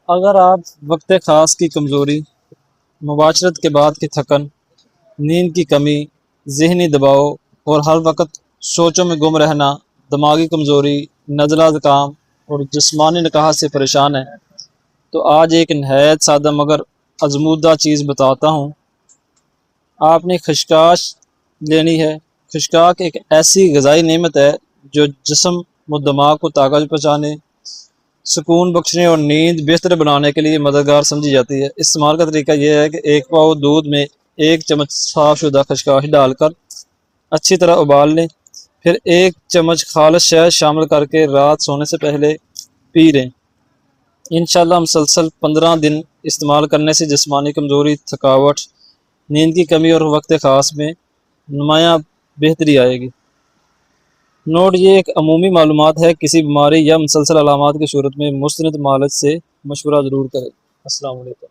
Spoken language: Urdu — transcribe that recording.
اگر آپ وقت خاص کی کمزوری، مباشرت کے بعد کی تھکن، نیند کی کمی، ذہنی دباؤ اور ہر وقت سوچوں میں گم رہنا، دماغی کمزوری، نزلہ زکام اور جسمانی نکاح سے پریشان ہیں تو آج ایک نہایت سادہ مگر ازمودہ چیز بتاتا ہوں۔ آپ نے خشکاش لینی ہے۔ خشکاک ایک ایسی غذائی نعمت ہے جو جسم و دماغ کو طاقت پہنچانے، سکون بخشنے اور نیند بہتر بنانے کے لیے مددگار سمجھی جاتی ہے۔ استعمال کا طریقہ یہ ہے کہ ایک پاؤ دودھ میں 1 چمچ صاف شدہ خشکاش ڈال کر اچھی طرح ابال لیں، پھر 1 چمچ خالص شہد شامل کر کے رات سونے سے پہلے پی لیں۔ انشاءاللہ مسلسل 15 دن استعمال کرنے سے جسمانی کمزوری، تھکاوٹ، نیند کی کمی اور وقت خاص میں نمایاں بہتری آئے گی۔ نوٹ: یہ ایک عمومی معلومات ہے، کسی بیماری یا مسلسل علامات کی صورت میں مستند معالج سے مشورہ ضرور کریں۔ السلام علیکم۔